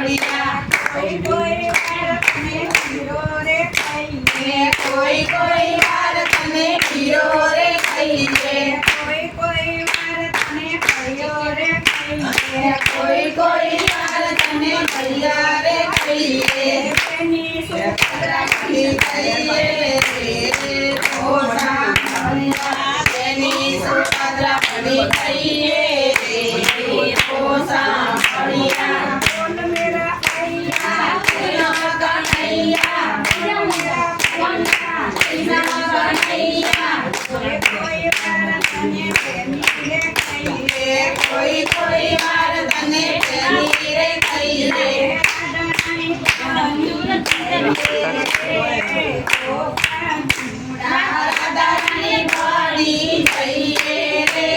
મળ્યા કોઈ કોઈ વાર તને ખીરો રે કહીએ કોઈ કોઈ વાર તને ખીરો રે કહીએ કોઈ કોઈ વાર તને કયો રે કહીએ કોઈ કોઈ વાર તને ભૈયા રે કહીએ તેની સુભદ્રા કહીએ તેની સુભદ્રા પડી કહીએ બોલ મેરા ભૈયા કોઈ વાર તને તેની રે કહીએ કોઈ કોઈ વાર તને તેની રે કહીએ રાધારાણી પડી જઈએ રે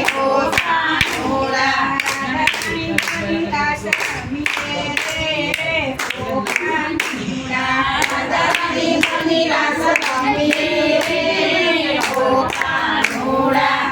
હો કાનુડા રાધારાણી મની રાસ રમીએ રે હો કાનુડા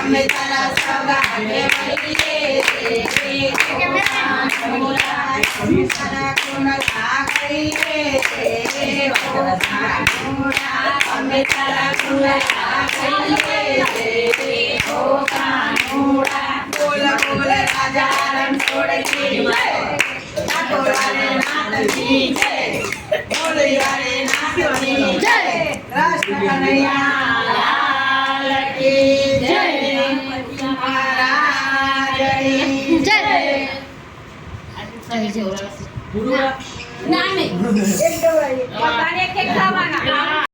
અમે તારા સગા કહીએ તારા ગુણ કહીએ અમે તારા ગુણ કહીએ બોલ બોલ રાજા રણછોડ કી જય ઠાકોરવાલે નાથની જય બોલિયારે નાથની જય કૃષ્ણ કનૈયા લાલ કી જય મહારાજની જય ના નહીં એક ખાવાના